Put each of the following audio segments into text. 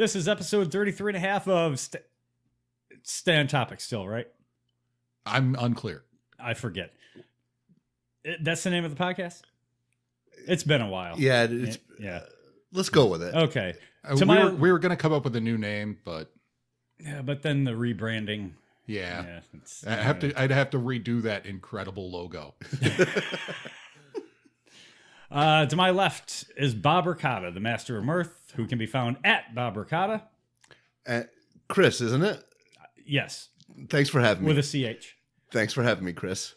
This is episode 33 and a half of Stay on Topic still, right? I'm unclear. I forget. That's the name of the podcast? It's been a while. Yeah. Let's go with it. Okay. We were going to come up with a new name, but... Yeah, but then the rebranding... Yeah. I'd have to redo that incredible logo. To my left is Bob Ricotta, the master of mirth, who can be found at Bob Ricotta. Chris, isn't it? Yes. Thanks for having me. With a CH. Thanks for having me, Chris.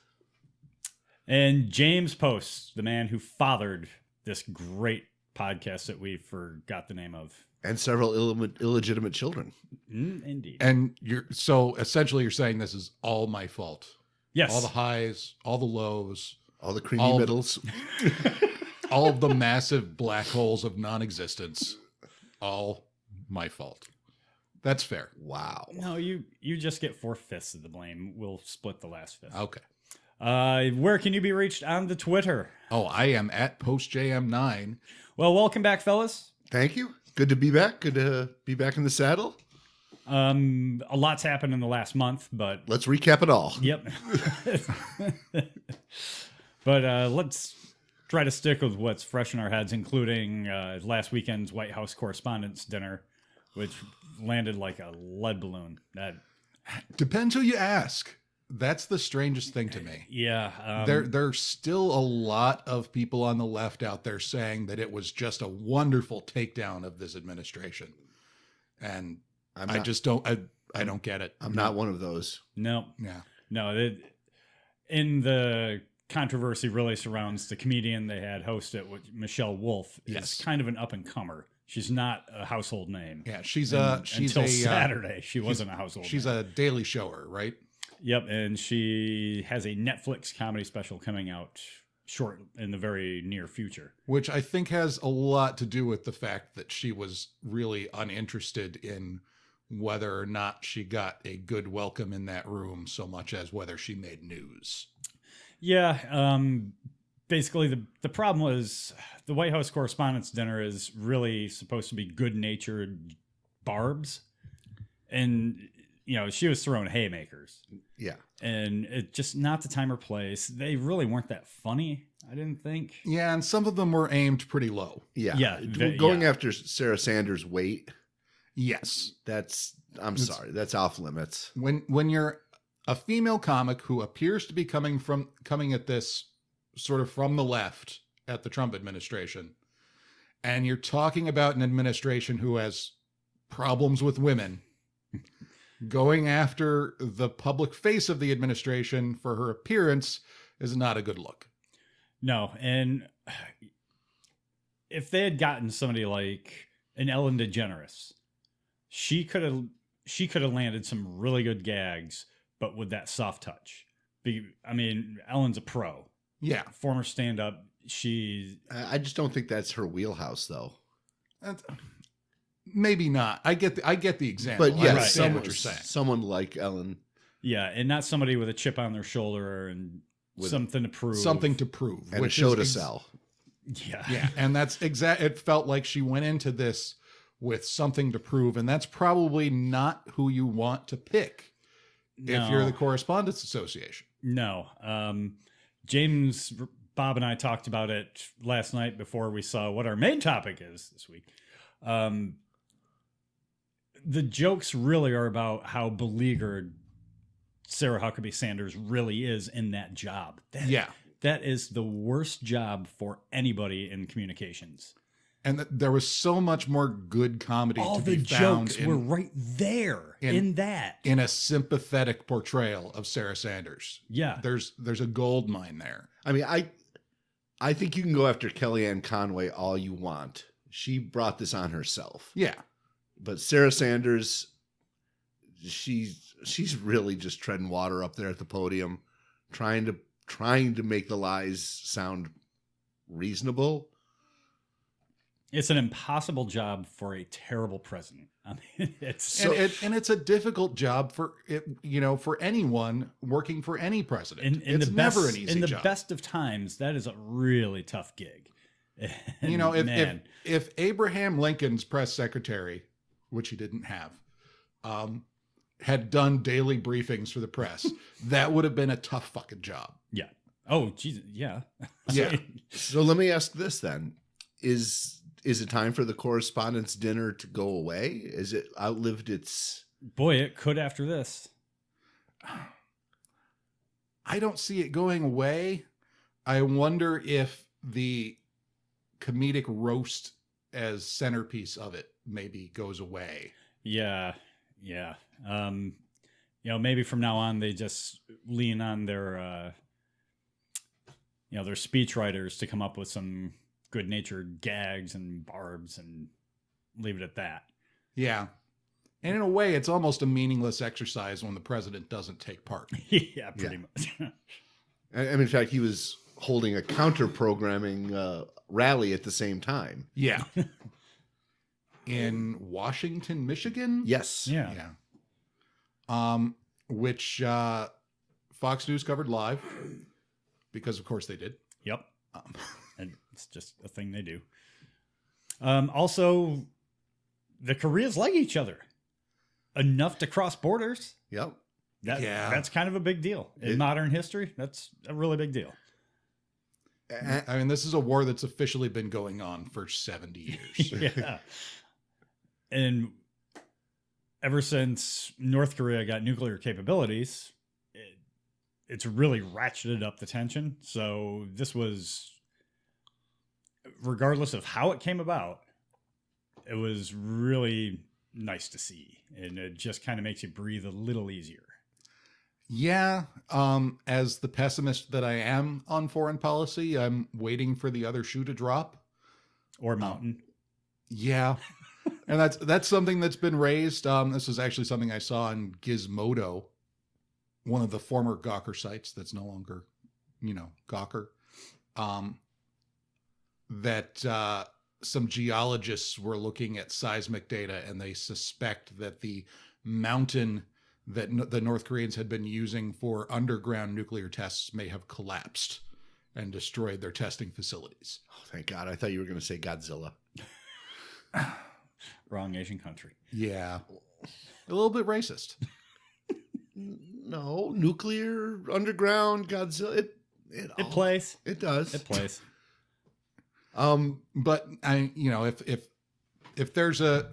And James Post, the man who fathered this great podcast that we forgot the name of. And several illegitimate children. Indeed. And so essentially you're saying this is all my fault. Yes. All the highs, all the lows. All the creamy middles. All of the massive black holes of non-existence. All my fault. That's fair. Wow. No, you just get 4/5 of the blame. We'll split the last fifth. Okay. Where can you be reached on the Twitter? Oh, I am at PostJM9. Well, welcome back, fellas. Thank you. Good to be back. Good to be back in the saddle. A lot's happened in the last month, but... Let's recap it all. Yep. But let's try to stick with what's fresh in our heads, including last weekend's White House Correspondents' Dinner, which landed like a lead balloon. That depends who you ask. That's the strangest thing to me. Yeah. There's still a lot of people on the left out there saying that it was just a wonderful takedown of this administration. And I don't get it. I'm not one of those. No. Yeah. No. In the controversy really surrounds the comedian they had host it, Michelle Wolf. Yes. Is kind of an up-and-comer. She's not a household name. Yeah, she's until Saturday, she wasn't a household She's name. a Daily Shower, right? Yep, and she has a Netflix comedy special coming out in the very near future. Which I think has a lot to do with the fact that she was really uninterested in whether or not she got a good welcome in that room so much as whether she made news. Yeah, basically the problem was the White House Correspondents' Dinner is really supposed to be good-natured barbs. And, she was throwing haymakers. Yeah. And it just not the time or place. They really weren't that funny, I didn't think. Yeah, and some of them were aimed pretty low. Yeah. Yeah. Going after Sarah Sanders' weight. Yes. I'm sorry, that's off limits. When you're a female comic who appears to be coming at this sort of from the left at the Trump administration, and you're talking about an administration who has problems with women, going after the public face of the administration for her appearance is not a good look. No, and if they had gotten somebody like an Ellen DeGeneres, she could have landed some really good gags, but with that soft touch. Ellen's a pro. Yeah. Former stand-up. I just don't think that's her wheelhouse, though. Maybe not. I get the example. But yes, I understand what you're saying. Someone like Ellen. Yeah, and not somebody with a chip on their shoulder and something to prove. Something to prove. And a show to sell. Yeah. Yeah, and that's it felt like she went into this with something to prove, and that's probably not who you want to pick if you're the Correspondents Association. No. James, Bob, and I talked about it last night before we saw what our main topic is this week. The jokes really are about how beleaguered Sarah Huckabee Sanders really is in that job. That is the worst job for anybody in communications. And there was so much more good comedy All to the be found jokes were right there in that. In a sympathetic portrayal of Sarah Sanders. Yeah. There's a gold mine there. I think you can go after Kellyanne Conway all you want. She brought this on herself. Yeah. But Sarah Sanders, she's really just treading water up there at the podium, trying to make the lies sound reasonable. It's an impossible job for a terrible president. It's a difficult job for anyone working for any president. It's never an easy job. In the best of times, that is a really tough gig. If Abraham Lincoln's press secretary which he didn't have, had done daily briefings for the press, that would have been a tough fucking job. Yeah. Oh, Jesus. Yeah. Yeah. So let me ask this then. Is it time for the correspondence dinner to go away? Is it outlived its... Boy, it could after this. I don't see it going away. I wonder if the comedic roast as centerpiece of it maybe goes away. Yeah. Yeah. Maybe from now on they just lean on their their speech writers to come up with some good-natured gags and barbs and leave it at that. Yeah. And in a way, it's almost a meaningless exercise when the president doesn't take part. Yeah, pretty much. And in fact, he was holding a counter-programming rally at the same time. Yeah. In Washington, Michigan? Yes. Yeah. Which Fox News covered live, because of course they did. Yep. And it's just a thing they do. Also, the Koreas like each other enough to cross borders. Yep. That's kind of a big deal in modern history. That's a really big deal. I mean, this is a war that's officially been going on for 70 years. Yeah. And ever since North Korea got nuclear capabilities, it's really ratcheted up the tension. So this was, regardless of how it came about, it was really nice to see. And it just kind of makes you breathe a little easier. Yeah. As the pessimist that I am on foreign policy, I'm waiting for the other shoe to drop. Or mountain. Yeah. And that's something that's been raised. This is actually something I saw on Gizmodo, one of the former Gawker sites that's no longer, Gawker. That some geologists were looking at seismic data, and they suspect that the mountain that the North Koreans had been using for underground nuclear tests may have collapsed and destroyed their testing facilities. Oh, thank God. I thought you were going to say Godzilla. Wrong Asian country. Yeah. A little bit racist. No, nuclear, underground, Godzilla. It plays. It does. It plays. But if there's a,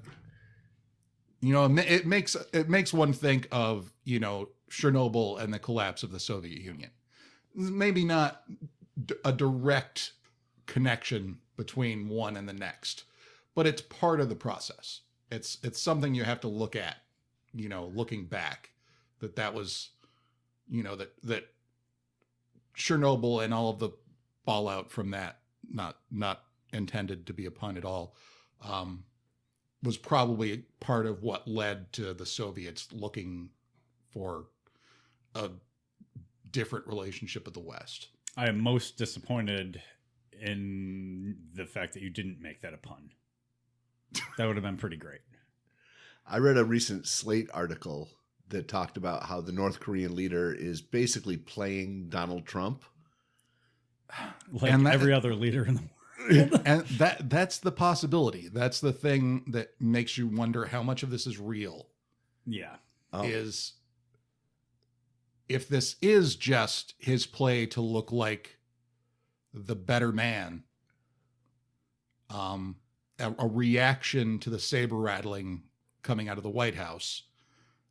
it makes one think of, Chernobyl and the collapse of the Soviet Union. Maybe not a direct connection between one and the next, but it's part of the process. It's something you have to look at, looking back, that was, that Chernobyl and all of the fallout from that, not intended to be a pun at all, was probably part of what led to the Soviets looking for a different relationship with the West. I am most disappointed in the fact that you didn't make that a pun. That would have been pretty great. I read a recent Slate article that talked about how the North Korean leader is basically playing Donald Trump. Like every other leader in the world. And that's the possibility. That's the thing that makes you wonder how much of this is real. Yeah. Is if this is just his play to look like the better man, a reaction to the saber rattling coming out of the White House,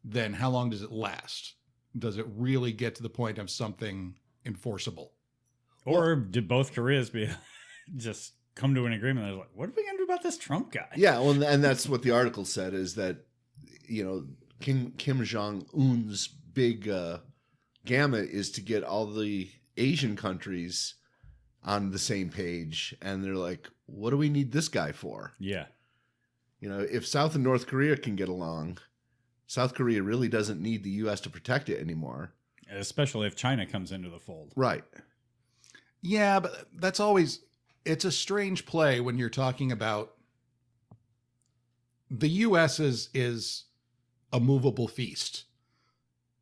then how long does it last? Does it really get to the point of something enforceable? Or did both Koreas just come to an agreement? They're like, what are we going to do about this Trump guy? Yeah, well, and that's what the article said, is that, Kim Jong-un's big gamut is to get all the Asian countries on the same page. And they're like, what do we need this guy for? Yeah. If South and North Korea can get along, South Korea really doesn't need the U.S. to protect it anymore. Especially if China comes into the fold. Right. Yeah, but it's a strange play when you're talking about the U.S. is a movable feast.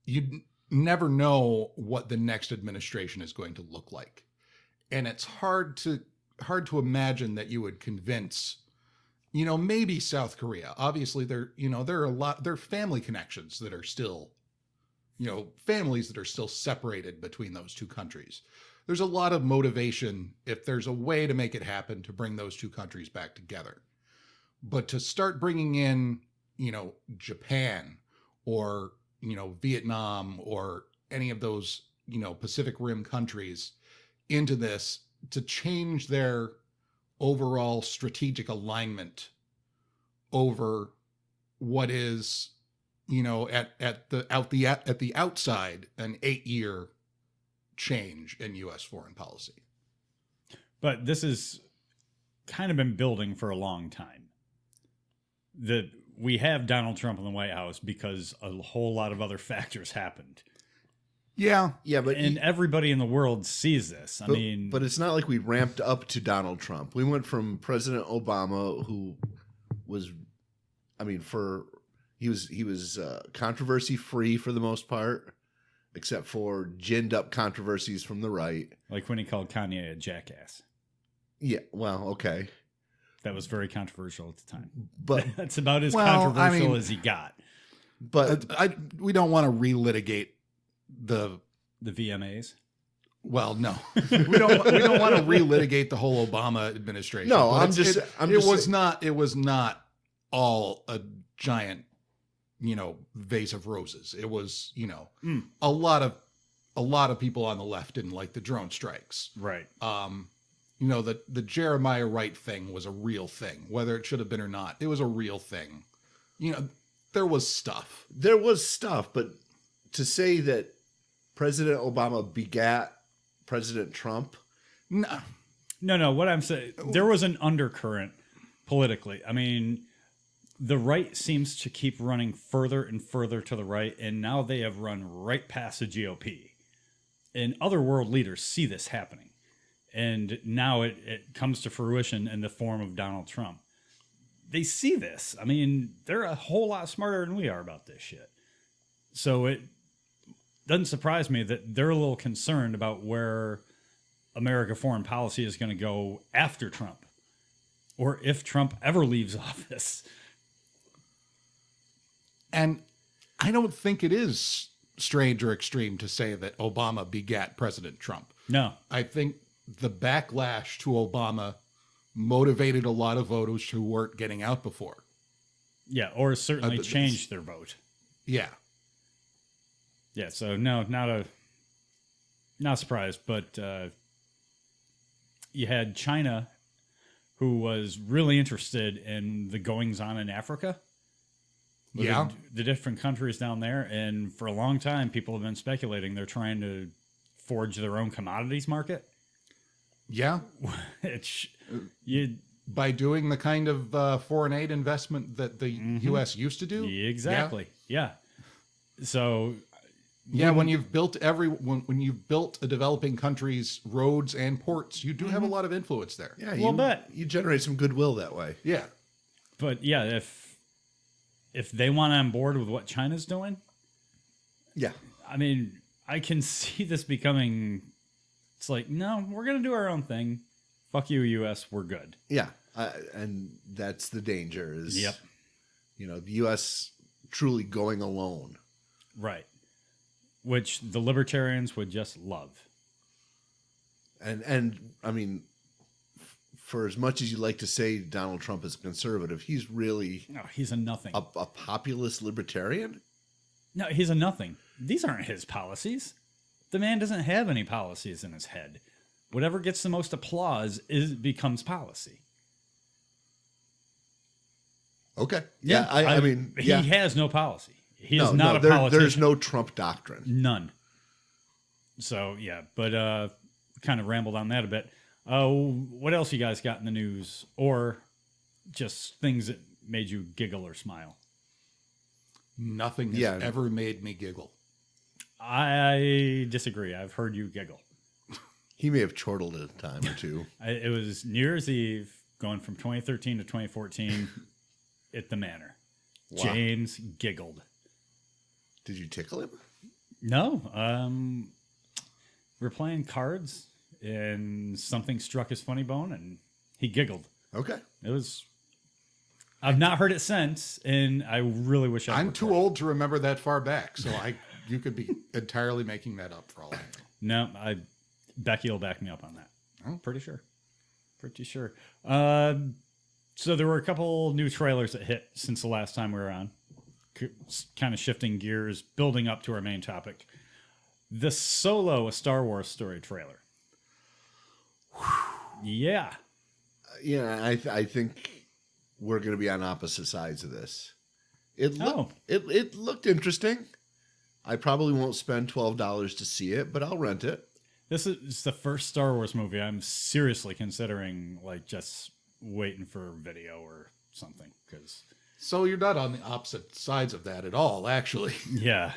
You never know what the next administration is going to look like. And it's hard to imagine that you would convince maybe South Korea. Obviously, there are family connections that are still, families that are still separated between those two countries. There's a lot of motivation, if there's a way to make it happen, to bring those two countries back together. But to start bringing in, Japan or, Vietnam or any of those, Pacific Rim countries into this to change their overall strategic alignment over what is, at the outside, an 8-year change in U.S. foreign policy. But this has kind of been building for a long time. That we have Donald Trump in the White House because a whole lot of other factors happened. Yeah. Yeah, but everybody in the world sees this. But it's not like we ramped up to Donald Trump. We went from President Obama, who was, he was controversy free for the most part, except for ginned up controversies from the right. Like when he called Kanye a jackass. Yeah, well, okay. That was very controversial at the time. But that's about as controversial as he got. But we don't want to relitigate the VMAs. Well, no, we don't want to relitigate the whole Obama administration. No, it was not all a giant, vase of roses. It was, a lot of people on the left didn't like the drone strikes. Right. The Jeremiah Wright thing was a real thing, whether it should have been or not. It was a real thing. There was stuff. There was stuff, but to say that President Obama begat President Trump? No. What I'm saying, there was an undercurrent politically. The right seems to keep running further and further to the right, and now they have run right past the GOP. And other world leaders see this happening. And now it comes to fruition in the form of Donald Trump. They see this. They're a whole lot smarter than we are about this shit. So it doesn't surprise me that they're a little concerned about where American foreign policy is going to go after Trump, or if Trump ever leaves office. And I don't think it is strange or extreme to say that Obama begat President Trump. No. I think the backlash to Obama motivated a lot of voters who weren't getting out before. Yeah, or certainly changed their vote. Yeah. Yeah, so no, not surprised, but you had China, who was really interested in the goings-on in Africa. Yeah. The different countries down there, and for a long time, people have been speculating they're trying to forge their own commodities market. Yeah. By doing the kind of foreign aid investment that the U.S. used to do? Exactly, yeah. So... Yeah, when you've built a developing country's roads and ports, you do have a lot of influence there. Yeah, you generate some goodwill that way. Yeah. But yeah, if they want on board with what China's doing, yeah. I can see this becoming, it's like, no, we're going to do our own thing. Fuck you, US, we're good. Yeah, and that's the danger is, yep. The US truly going alone. Right. Which the libertarians would just love. And for as much as you like to say Donald Trump is conservative, he's really... No, he's a nothing. A populist libertarian? No, he's a nothing. These aren't his policies. The man doesn't have any policies in his head. Whatever gets the most applause becomes policy. Okay. Yeah, he has no policy. He is not a politician. There's no Trump doctrine. None. So, yeah, but kind of rambled on that a bit. What else you guys got in the news? Or just things that made you giggle or smile? Nothing has ever made me giggle. I disagree. I've heard you giggle. He may have chortled a time or two. It was New Year's Eve, going from 2013 to 2014 at the Manor. Wow. James giggled. Did you tickle him? No. We were playing cards, and something struck his funny bone, and he giggled. Okay. It was I've not heard it since, and I really wish I'm too old to remember that far back, so you could be entirely making that up for all I know. No, Becky will back me up on that. I'm pretty sure. Pretty sure. So there were a couple new trailers that hit since the last time we were on. Kind of shifting gears, building up to our main topic. The Solo, a Star Wars story trailer. Yeah. Yeah, I think we're going to be on opposite sides of this. It looked interesting. I probably won't spend $12 to see it, but I'll rent it. This is the first Star Wars movie I'm seriously considering, like, just waiting for video or something. So you're not on the opposite sides of that at all, actually. Yeah.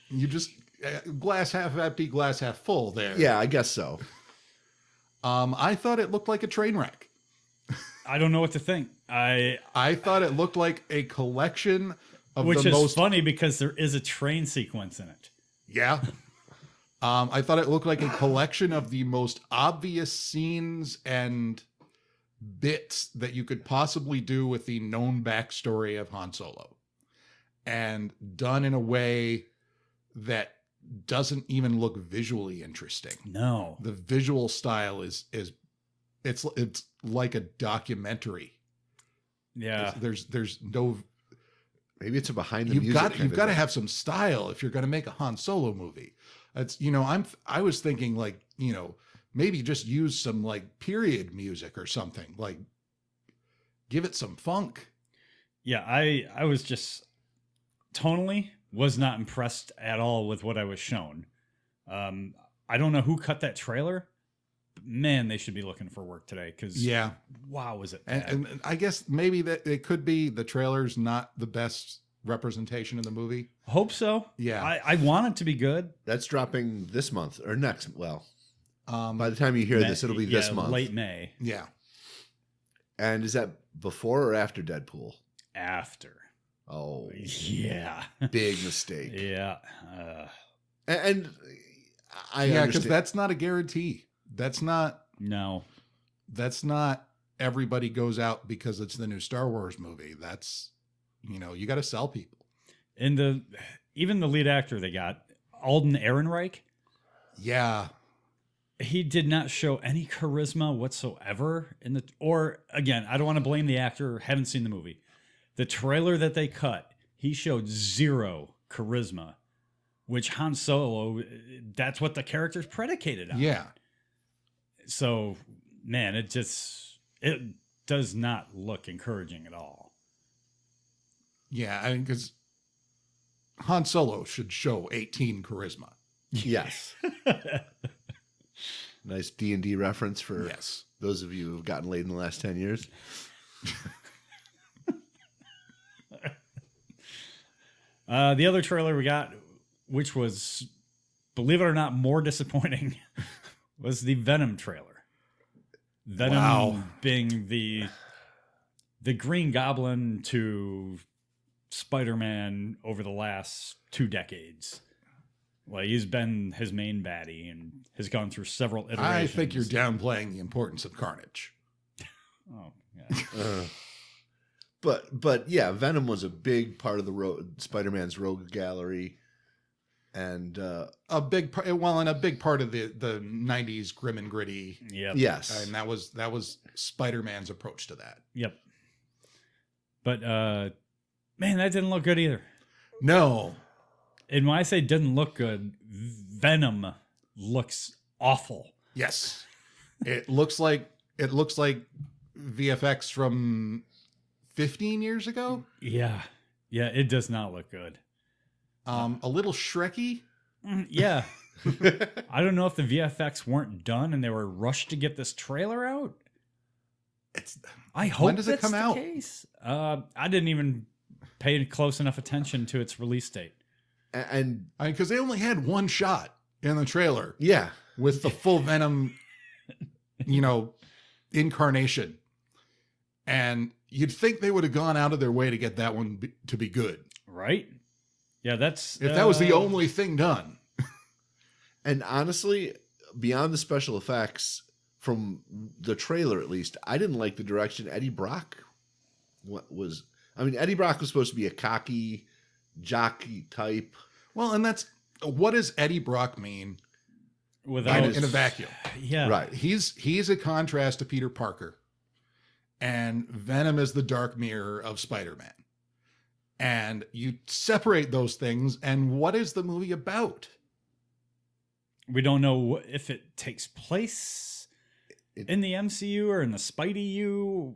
You just glass half empty, glass half full there. Yeah, I guess so. I thought it looked like a train wreck. I don't know what to think. I thought it looked like a collection of which is funny because there is a train sequence in it. Yeah. I thought it looked like a collection of the most obvious scenes and bits that you could possibly do with the known backstory of Han Solo, and done in a way that doesn't even look visually interesting. No, the visual style is it's like a documentary. Yeah, there's no. Maybe it's a behind the music. You've got to have some style if you're going to make a Han Solo movie. It's I was thinking like maybe just use some like period music or something, like give it some funk. Yeah, I was just tonally was not impressed at all with what I was shown. I don't know who cut that trailer. But man, they should be looking for work today because wow, was it bad. And I guess maybe that it could be the trailer's not the best representation of the movie. Hope so. Yeah, I want it to be good. That's dropping this month or next. Well, by the time you hear this, it'll be this month, late May. Yeah. And is that before or after Deadpool? After. Oh, yeah. Big mistake. Yeah. And I because that's not a guarantee. That's not everybody goes out because it's the new Star Wars movie. That's, you got to sell people. And even the lead actor they got, Alden Ehrenreich. Yeah. He did not show any charisma whatsoever or again, I don't want to blame the actor. Haven't seen the movie. The trailer that they cut, he showed zero charisma, which Han Solo, that's what the character's predicated on. Yeah. So, man, it does not look encouraging at all. Yeah, I mean, because Han Solo should show 18 charisma. Yes. Nice D&D reference for those of you who've gotten laid in the last 10 years. The other trailer we got, which was, believe it or not, more disappointing, was the Venom trailer. Venom being the Green Goblin to Spider-Man over the last 2 decades. Well, he's been his main baddie and has gone through several iterations. I think you're downplaying the importance of Carnage. Oh, yeah. But yeah, Venom was a big part of the Spider-Man's rogue gallery, and a big part of the 90s grim and gritty. Yeah. Yes. And that was Spider-Man's approach to that. Yep. But man, that didn't look good either. No. And when I say didn't look good, Venom looks awful. Yes. It looks like VFX from 15 years ago. Yeah. It does not look good. A little Shrekky. Yeah. I don't know if the VFX weren't done and they were rushed to get this trailer out. I hope when does it come out? Case. I didn't even pay close enough attention to its release date. And I mean, because they only had one shot in the trailer. Yeah. With the full Venom, incarnation. And you'd think they would have gone out of their way to get that one to be good. Right? Yeah, that's... If that was the only thing done. And honestly, beyond the special effects, from the trailer at least, I didn't like the direction Eddie Brock what was. I mean, Eddie Brock was supposed to be a cocky, jockey type. Well, and that's what does Eddie Brock mean Without in a vacuum? Yeah. Right. He's a contrast to Peter Parker, and Venom is the dark mirror of Spider-Man. And you separate those things, and what is the movie about? We don't know if it takes place in the MCU or in the Spidey U.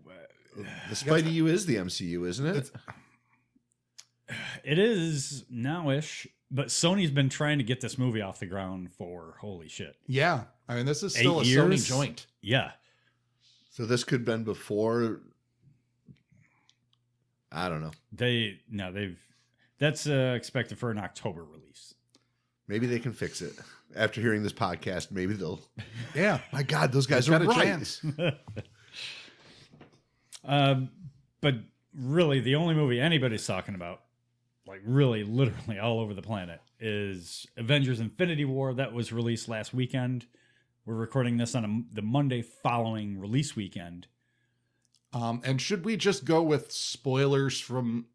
The Spidey U is the MCU, isn't it? It is now-ish, but Sony's been trying to get this movie off the ground for holy shit. Yeah. I mean, this is still 8 a years? Sony joint. Yeah. So this could have been before. I don't know. That's expected for an October release. Maybe they can fix it. After hearing this podcast, maybe they'll. Yeah. My God, those guys They've are got a right. chance. But really, the only movie anybody's talking about, like really, literally all over the planet, is Avengers Infinity War. That was released last weekend. We're recording this on the Monday following release weekend. And should we just go with spoilers from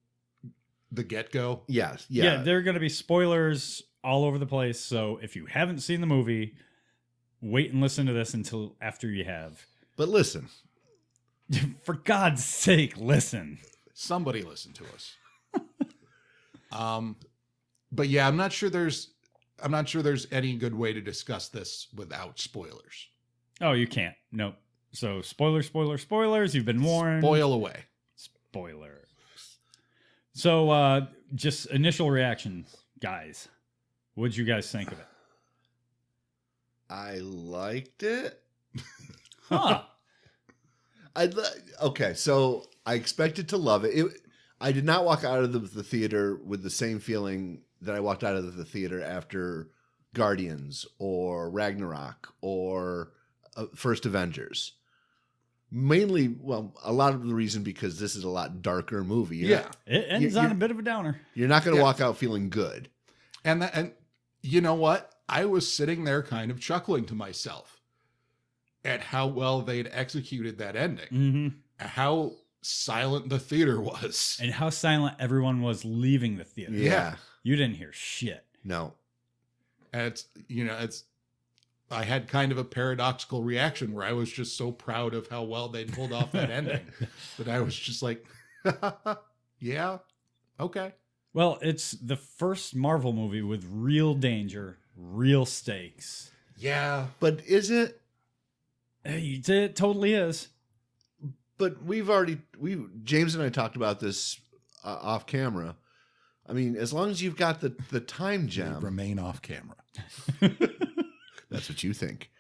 the get-go? Yes. Yeah, Yeah. there are going to be spoilers all over the place. So if you haven't seen the movie, wait and listen to this until after you have. But listen. For God's sake, listen. Somebody listen to us. But yeah, I'm not sure there's any good way to discuss this without spoilers. Oh, you can't. Nope. So spoilers. You've been warned. Spoil away. Spoiler. So just initial reactions, guys. What'd you guys think of it? I liked it. Huh. Okay, so I expected to love it. I did not walk out of the theater with the same feeling that I walked out of the theater after Guardians or Ragnarok or First Avengers. Mainly, well, a lot of the reason because this is a lot darker movie. Yeah. It ends on a bit of a downer. You're not going to walk out feeling good. And you know what? I was sitting there kind of chuckling to myself at how well they'd executed that ending. Mm-hmm. How silent the theater was. And how silent everyone was leaving the theater. Yeah. You didn't hear shit. No. And I had kind of a paradoxical reaction where I was just so proud of how well they'd pulled off that ending that I was just like, yeah, okay. Well, it's the first Marvel movie with real danger, real stakes. Yeah. But is it? It totally is. But James and I talked about this off camera. I mean, as long as you've got the time gem. Remain off camera. That's what you think.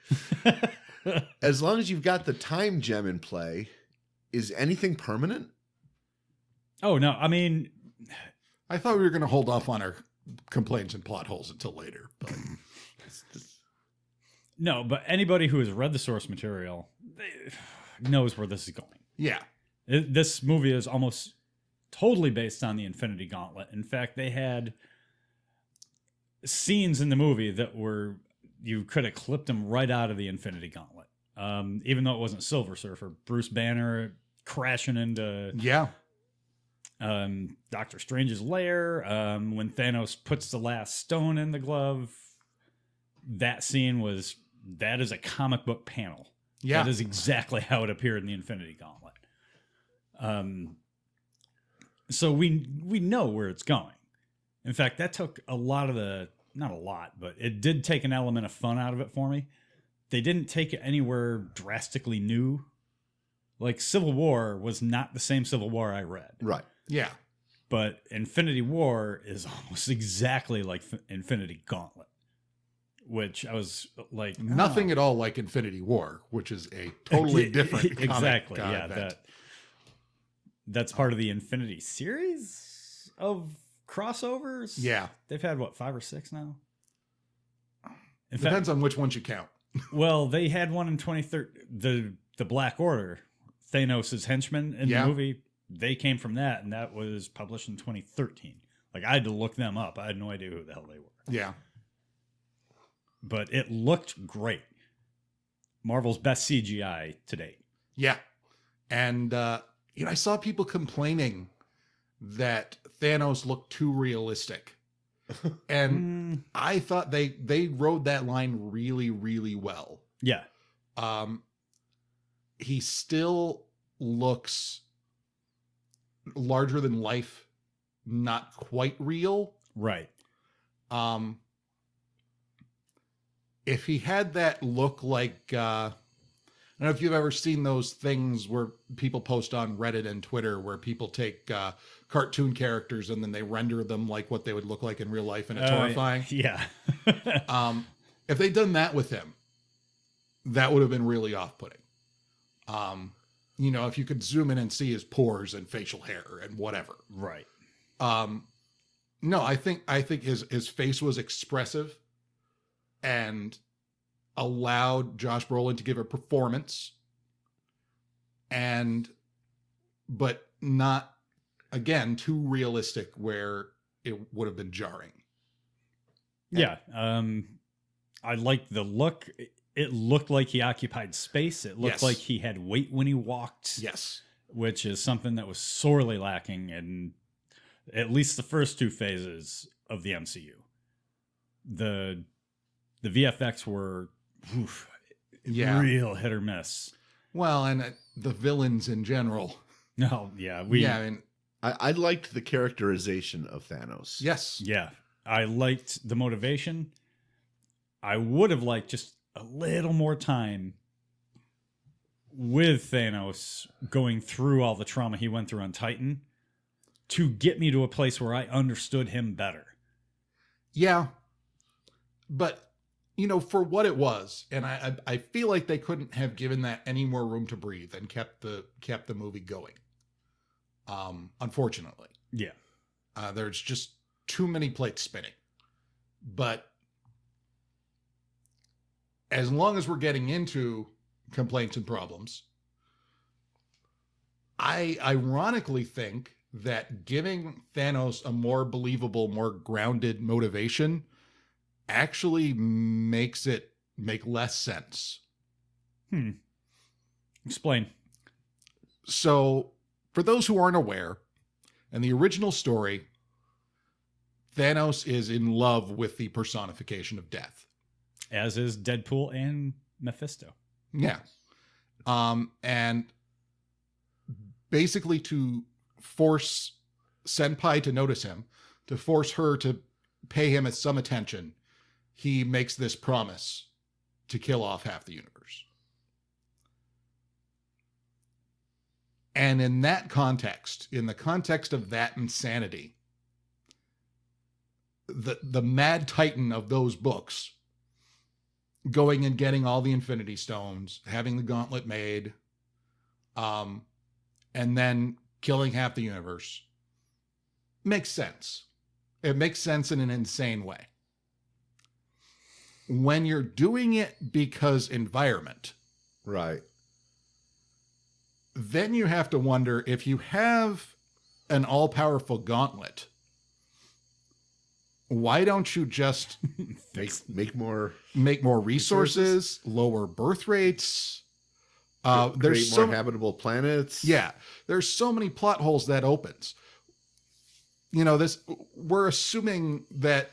As long as you've got the time gem in play, is anything permanent? Oh, no. I mean, I thought we were going to hold off on our complaints and plot holes until later. But no, but anybody who has read the source material knows where this is going. yeah. This movie is almost totally based on the Infinity Gauntlet. In fact, they had scenes in the movie that you could have clipped them right out of the Infinity Gauntlet. Even though it wasn't Silver Surfer, Bruce Banner crashing into Doctor Strange's lair. When Thanos puts the last stone in the glove, that scene that is a comic book panel. Yeah. That is exactly how it appeared in the Infinity Gauntlet. So we know where it's going. In fact, that took a lot of not a lot, but it did take an element of fun out of it for me. They didn't take it anywhere drastically new. Like Civil War was not the same Civil War I read. Right. Yeah. But Infinity War is almost exactly like Infinity Gauntlet, which I was like, Nothing at all like Infinity War, which is a totally different exactly. comic, Yeah, event. that's part of the Infinity series of crossovers. Yeah. They've had 5 or 6 now. In Depends on which ones you count. Well, they had one in 2013, the Black Order, Thanos' henchmen in the movie. They came from that, and that was published in 2013. Like, I had to look them up. I had no idea who the hell they were. Yeah. But it looked great. Marvel's best CGI to date. Yeah. And I saw people complaining that Thanos looked too realistic. And I thought they rode that line really, really well. Yeah. He still looks larger than life, not quite real. Right. If he had that look like, I don't know if you've ever seen those things where people post on Reddit and Twitter where people take cartoon characters and then they render them like what they would look like in real life, and it's horrifying. Yeah. If they'd done that with him, that would have been really off-putting. If you could zoom in and see his pores and facial hair and whatever. Right. No, I think his face was expressive and allowed Josh Brolin to give a performance, but not, again, too realistic where it would have been jarring. Yeah. I liked the look. It looked like he occupied space. It looked like he had weight when he walked. Yes. Which is something that was sorely lacking in at least the first two phases of the MCU. The VFX were real hit or miss. Well, and the villains in general. No, yeah. I liked the characterization of Thanos. Yes. Yeah. I liked the motivation. I would have liked just a little more time with Thanos going through all the trauma he went through on Titan to get me to a place where I understood him better. Yeah. But, for what it was, and I feel like they couldn't have given that any more room to breathe and kept the movie going. Unfortunately. Yeah. There's just too many plates spinning. But as long as we're getting into complaints and problems, I ironically think that giving Thanos a more believable, more grounded motivation actually makes it make less sense. Explain. So, for those who aren't aware, in the original story, Thanos is in love with the personification of death. As is Deadpool and Mephisto. Yeah. And basically to force Senpai to notice him, to force her to pay him some attention, he makes this promise to kill off half the universe. And in that context, in the context of that insanity, the Mad Titan of those books going and getting all the Infinity Stones, having the gauntlet made, and then killing half the universe makes sense. It makes sense in an insane way. When you're doing it because environment, Right. then you have to wonder, if you have an all-powerful gauntlet, why don't you just Make more resources, lower birth rates? There's create more habitable planets. Yeah, there's so many plot holes that opens. We're assuming that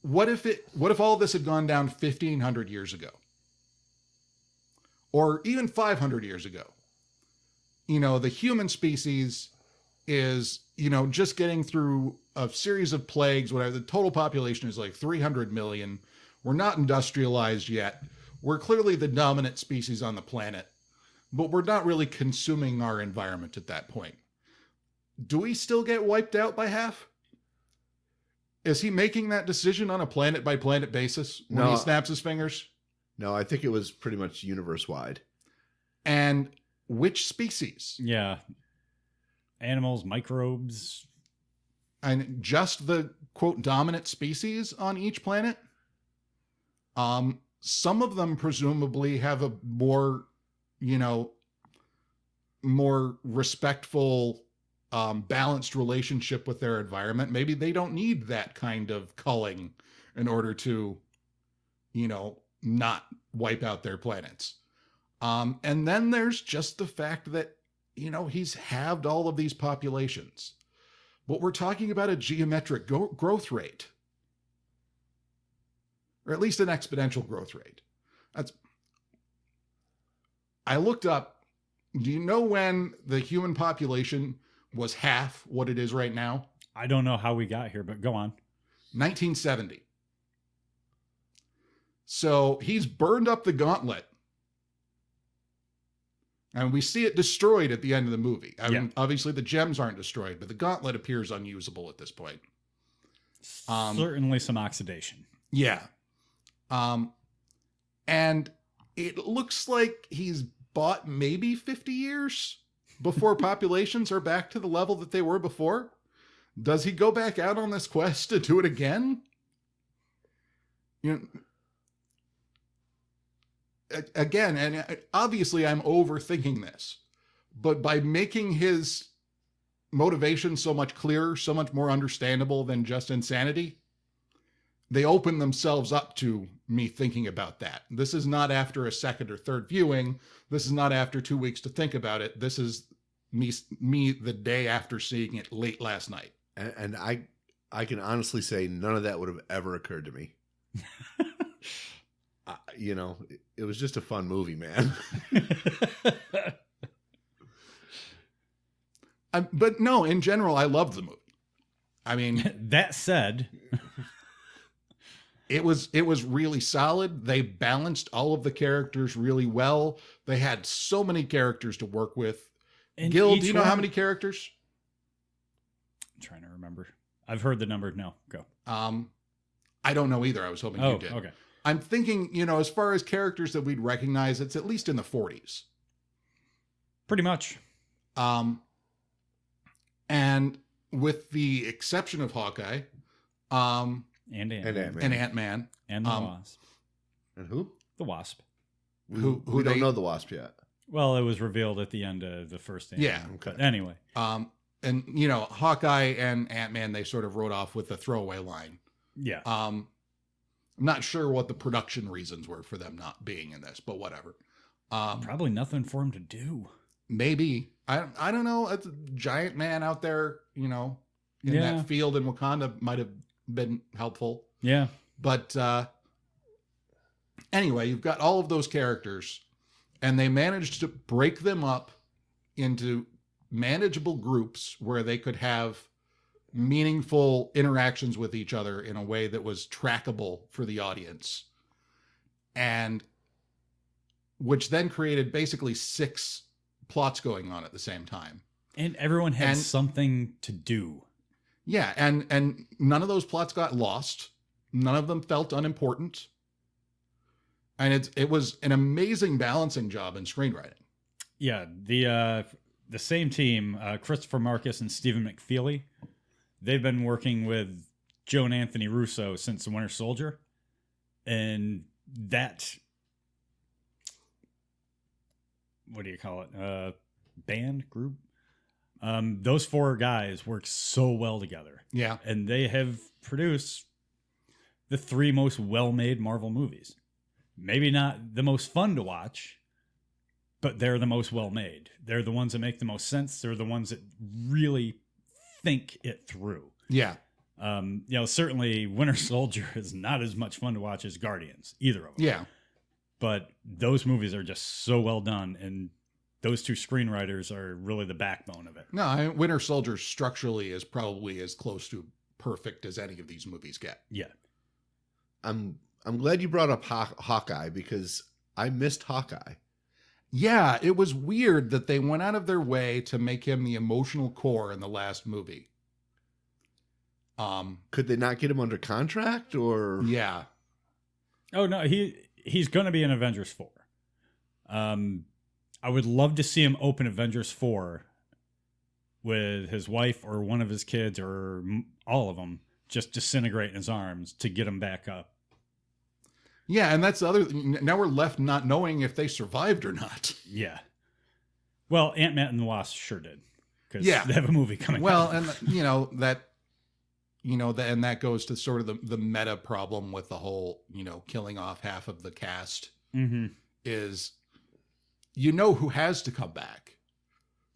what if all this had gone down 1,500 years ago? Or even 500 years ago? The human species is, just getting through a series of plagues, whatever. The total population is like 300 million. We're not industrialized yet. We're clearly the dominant species on the planet, but we're not really consuming our environment at that point. Do we still get wiped out by half? Is he making that decision on a planet by planet basis when he snaps his fingers? No, I think it was pretty much universe wide. And which species? Yeah. Animals, microbes. And just the, quote, dominant species on each planet? Some of them presumably have a more respectful, balanced relationship with their environment. Maybe they don't need that kind of culling in order to, not wipe out their planets. And then there's just the fact that he's halved all of these populations. But we're talking about a geometric growth rate. Or at least an exponential growth rate. I looked up, do you know when the human population was half what it is right now? I don't know how we got here, but go on. 1970. So he's burned up the gauntlet. And we see it destroyed at the end of the movie. I mean, obviously the gems aren't destroyed, but the gauntlet appears unusable at this point. Certainly some oxidation. Yeah. And it looks like he's bought maybe 50 years before populations are back to the level that they were before. Does he go back out on this quest to do it again? Again, and obviously I'm overthinking this, but by making his motivation so much clearer, so much more understandable than just insanity, they open themselves up to me thinking about that. This is not after a second or third viewing. This is not after 2 weeks to think about it. This is me the day after seeing it late last night. And I can honestly say none of that would have ever occurred to me. It was just a fun movie, man. But no, in general, I loved the movie. I mean, that said, it was really solid. They balanced all of the characters really well. They had so many characters to work with. And Gil, do you know how many characters? I'm trying to remember. I've heard the number. No, go. I don't know either. I was hoping you did. Okay. I'm thinking, as far as characters that we'd recognize, it's at least in the 40s. Pretty much. And with the exception of Hawkeye, and Ant-Man. And Ant-Man. And the Wasp. And who? The Wasp. We don't know the Wasp yet. Well, it was revealed at the end of the first Ant-Man. Yeah. Okay. But anyway. And, Hawkeye and Ant-Man, they sort of wrote off with a throwaway line. Yeah. I'm not sure what the production reasons were for them not being in this, but whatever. Probably nothing for him to do. Maybe. I don't know. It's a giant man out there, in that field in Wakanda might have been helpful. Yeah. But anyway, you've got all of those characters, and they managed to break them up into manageable groups where they could have meaningful interactions with each other in a way that was trackable for the audience. And which then created basically 6 plots going on at the same time. And everyone had something to do. Yeah, and none of those plots got lost. None of them felt unimportant. And it was an amazing balancing job in screenwriting. Yeah, the same team, Christopher Marcus and Stephen McFeely, they've been working with Joe and Anthony Russo since The Winter Soldier. And that, what do you call it? Band group? Those 4 guys work so well together. Yeah. And they have produced the 3 most well-made Marvel movies. Maybe not the most fun to watch, but they're the most well-made. They're the ones that make the most sense. They're the ones that really think it through. Yeah. Certainly Winter Soldier is not as much fun to watch as Guardians, either of them. Yeah. But those movies are just so well done, and those 2 screenwriters are really the backbone of it. No, Winter Soldier structurally is probably as close to perfect as any of these movies get. Yeah. I'm glad you brought up Hawkeye because I missed Hawkeye. Yeah, it was weird that they went out of their way to make him the emotional core in the last movie. Could they not get him under contract or? Yeah. Oh no, he's going to be in Avengers 4. I would love to see him open Avengers 4 with his wife or one of his kids or all of them just disintegrate in his arms to get him back up. Yeah, and that's the other thing. Now we're left not knowing if they survived or not. Yeah. Well, Ant-Man and the Wasp sure did. Because Yeah. they have a movie coming Well, out. and that goes to sort of the meta problem with the whole, killing off half of the cast Mm-hmm. is, who has to come back.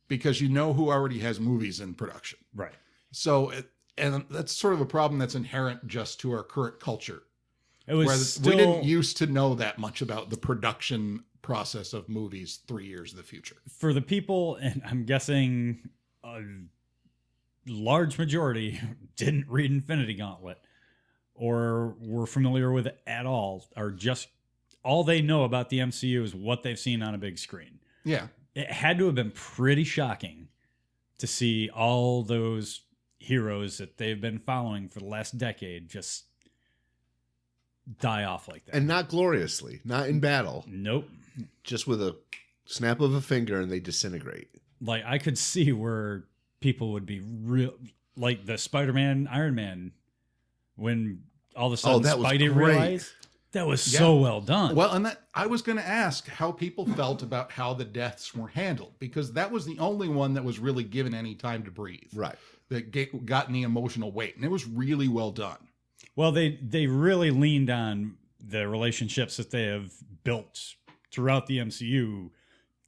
because you know who already has movies in production. Right. So, and that's sort of a problem that's inherent just to our current culture. It was Whereas still, we didn't used to know that much about the production process of movies 3 years in the future. for the people, and I'm guessing a large majority didn't read Infinity Gauntlet or were familiar with it at all, or just all they know about the MCU is what they've seen on a big screen. Yeah. It had to have been pretty shocking to see all those heroes that they've been following for the last decade just die off like that. And not gloriously, not in battle, Nope. just with a snap of a finger and they disintegrate. Like, I could see where people would be real, like the Spider-Man, Iron Man, when all of a sudden that was Spidey great. realized that was so well done. Well, and that I was going to ask how people felt about how the deaths were handled, because that was the only one that was really given any time to breathe. Right. That got any emotional weight, and it was really well done. Well, they really leaned on the relationships that they have built throughout the MCU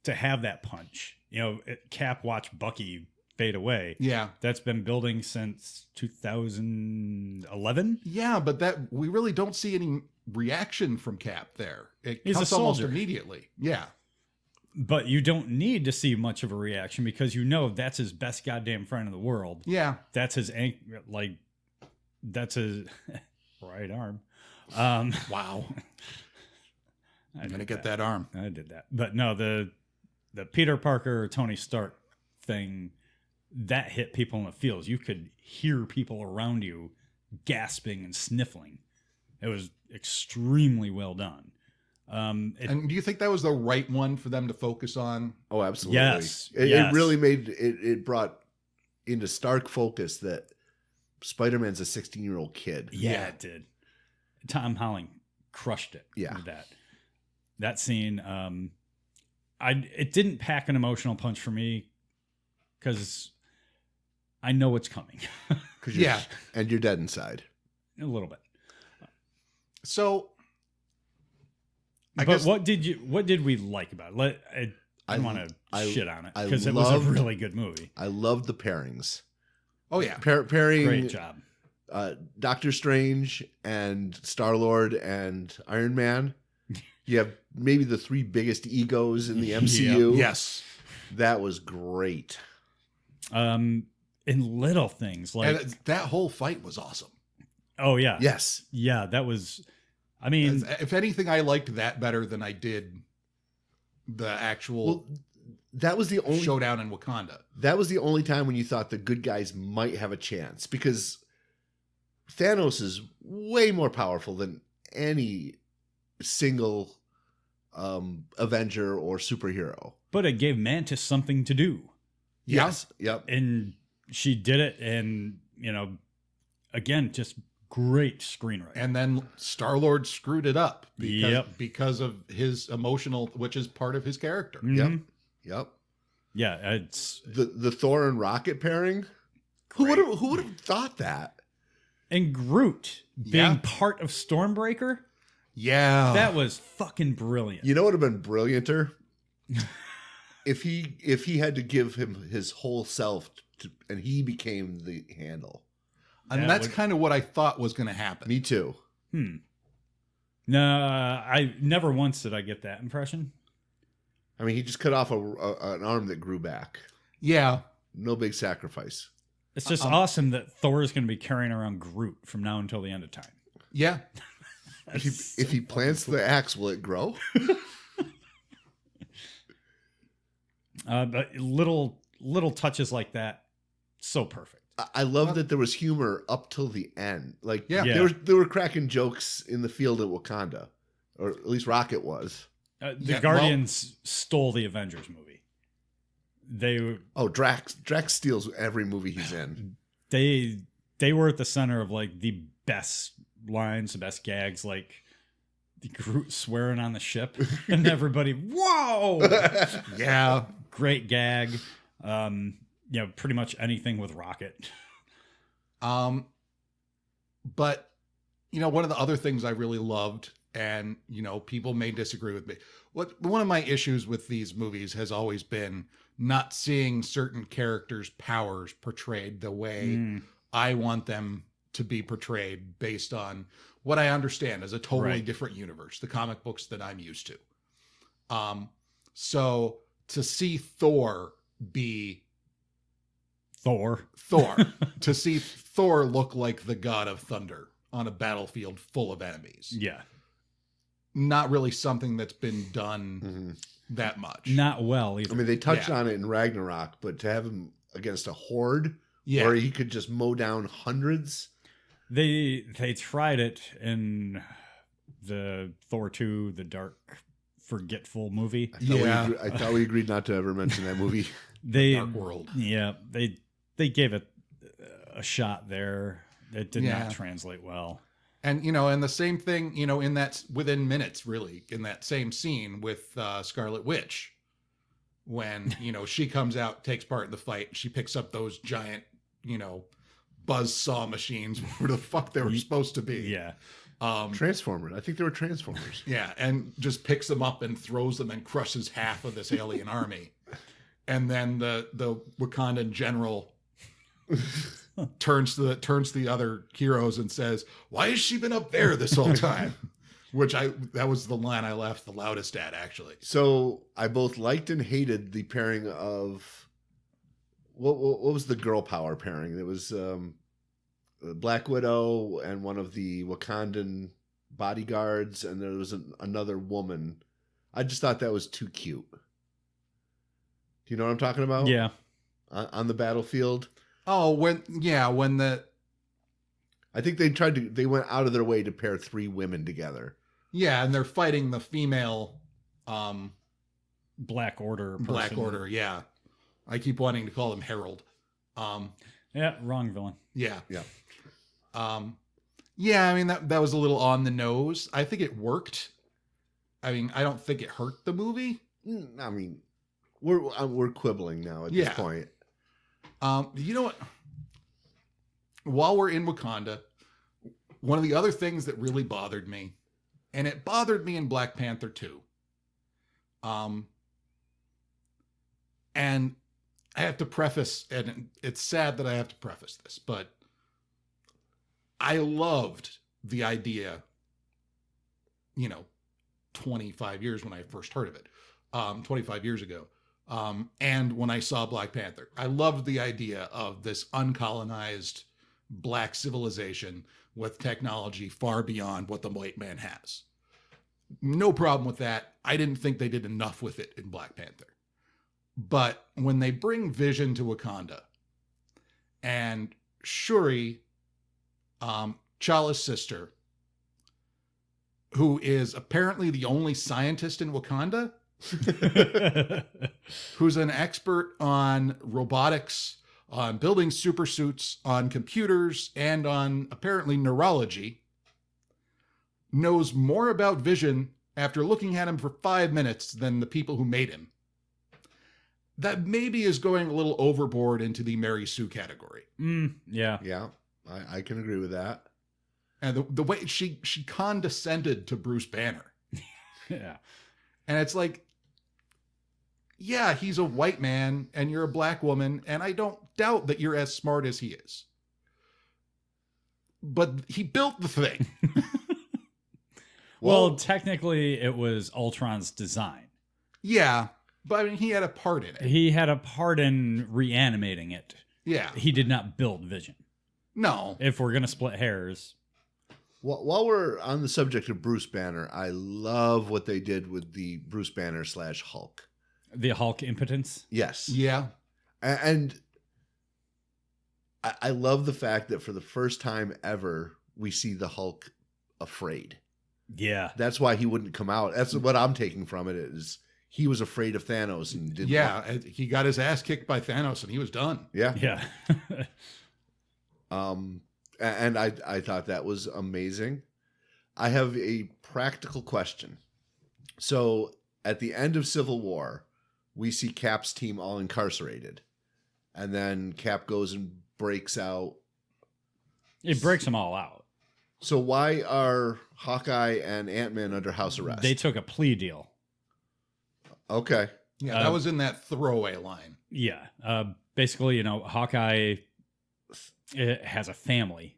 to have that punch. You know, Cap watched Bucky fade away. Yeah. That's been building since 2011. Yeah, but that we really don't see any reaction from Cap there. It He's a comes almost soldier. immediately. Yeah. But you don't need to see much of a reaction because you know that's his best goddamn friend in the world. Yeah. That's his that's his right arm. Wow. I'm did going to get that arm. I did that. But no, the Peter Parker, Tony Stark thing, that hit people in the feels. You could hear people around you gasping and sniffling. It was extremely well done. And do you think that was the right one for them to focus on? Oh, absolutely. Yes. It really made it brought into stark focus that Spider-Man's a 16-year-old kid. Yeah, it did. Tom Holland crushed it. Yeah. With that scene. It didn't pack an emotional punch for me because I know what's coming. Yeah. And you're dead inside. A little bit. So, I But guess what did we like about it? I don't want to shit on it because it was a really good movie. I loved the pairings. Oh yeah. Pairing Great job. Doctor Strange and Star-Lord and Iron Man. You have maybe the three biggest egos in the MCU. Yes. That was great. In little things like And that whole fight was awesome. oh yeah. Yes. Yeah, that was I mean If anything, I liked that better than I did the actual Well, that was the only showdown in Wakanda. That was the only time when you thought the good guys might have a chance, because Thanos is way more powerful than any single Avenger or superhero. but it gave Mantis something to do. Yes. Yep. And she did it, and again, just great screenwriting. And then Star-Lord screwed it up because of his emotional, which is part of his character. Mhm. Yep. Yeah, it's The Thor and Rocket pairing. Great. Who would have thought that? and Groot being Yeah. part of Stormbreaker. Yeah. That was fucking brilliant. You know what would have been brillianter? if he had to give him his whole self and he became the handle. And That that's would- kind of what I thought was going to happen. Me too. No, I never once did I get that impression. I mean, he just cut off an arm that grew back. Yeah. No big sacrifice. It's just awesome that Thor is going to be carrying around Groot from now until the end of time. Yeah. If he plants the axe, will it grow? But little touches like that, so perfect. I love that there was humor up till the end. Like, Yeah. they were cracking jokes in the field at Wakanda, or at least Rocket was. The Yeah, Guardians stole the Avengers movie. Oh, Drax steals every movie he's in. They were at the center of like the best lines, the best gags, like the Groot swearing on the ship, and everybody, whoa! Yeah. Great gag. Pretty much anything with Rocket. But one of the other things I really loved And, people may disagree with me. One of my issues with these movies has always been not seeing certain characters' powers portrayed the way I want them to be portrayed based on what I understand as a totally different universe, the comic books that I'm used to. So to see Thor be Thor, to see Thor look like the god of thunder on a battlefield full of enemies. Yeah. Not really something that's been done that much. Not well either. I mean, they touched on it in Ragnarok, but to have him against a horde where he could just mow down hundreds. They tried it in the Thor 2, the Dark Forgetful movie. I thought we agreed not to ever mention that movie. Dark World. Yeah, they gave it a shot there. It did not translate well. And, and the same thing, in that within minutes, really, in that same scene with Scarlet Witch, when, she comes out, takes part in the fight, she picks up those giant, buzz saw machines, where the fuck they were supposed to be. Yeah. Transformers. I think they were Transformers. Yeah. And just picks them up and throws them and crushes half of this alien army. And then the Wakandan general turns to the other heroes and says, "Why has she been up there this whole time?" That was the line I laughed the loudest at, actually. So I both liked and hated the pairing of what was the girl power pairing? It was Black Widow and one of the Wakandan bodyguards, and there was another woman. I just thought that was too cute. Do you know what I'm talking about? Yeah. On the battlefield. Oh, I think they went out of their way to pair three women together. Yeah, and they're fighting the female Black Order person. Black Order, yeah. I keep wanting to call them Herald. Yeah, wrong villain. Yeah. Yeah. Yeah, I mean that was a little on the nose. I think it worked. I mean, I don't think it hurt the movie. I mean, we're quibbling now at this point. You know what? While we're in Wakanda, one of the other things that really bothered me, and it bothered me in Black Panther 2, and I have to preface, and it's sad that I have to preface this, but I loved the idea, 25 years when I first heard of it, 25 years ago. And when I saw Black Panther, I loved the idea of this uncolonized black civilization with technology far beyond what the white man has. No problem with that. I didn't think they did enough with it in Black Panther. But when they bring Vision to Wakanda and Shuri, T'Challa's sister, who is apparently the only scientist in Wakanda, who's an expert on robotics, on building super suits, on computers, and on apparently neurology, knows more about Vision after looking at him for 5 minutes than the people who made him. That maybe is going a little overboard into the Mary Sue category. Yeah. Yeah, I can agree with that. And the way she condescended to Bruce Banner. Yeah. And it's like, yeah, he's a white man and you're a black woman, and I don't doubt that you're as smart as he is. But he built the thing. Well, technically, it was Ultron's design. Yeah, but I mean, he had a part in it. He had a part in reanimating it. Yeah. He did not build Vision. No. If we're going to split hairs. While we're on the subject of Bruce Banner, I love what they did with the Bruce Banner / Hulk. The Hulk impotence? Yes. Yeah. And I love the fact that for the first time ever, we see the Hulk afraid. Yeah. That's why he wouldn't come out. That's what I'm taking from it, is he was afraid of Thanos and didn't. Yeah, he got his ass kicked by Thanos and he was done. Yeah. Yeah. And I thought that was amazing. I have a practical question. So at the end of Civil War, we see Cap's team all incarcerated. And then Cap goes and breaks out. It breaks them all out. So why are Hawkeye and Ant-Man under house arrest? They took a plea deal. Okay. Yeah, that was in that throwaway line. Yeah. Basically, Hawkeye has a family,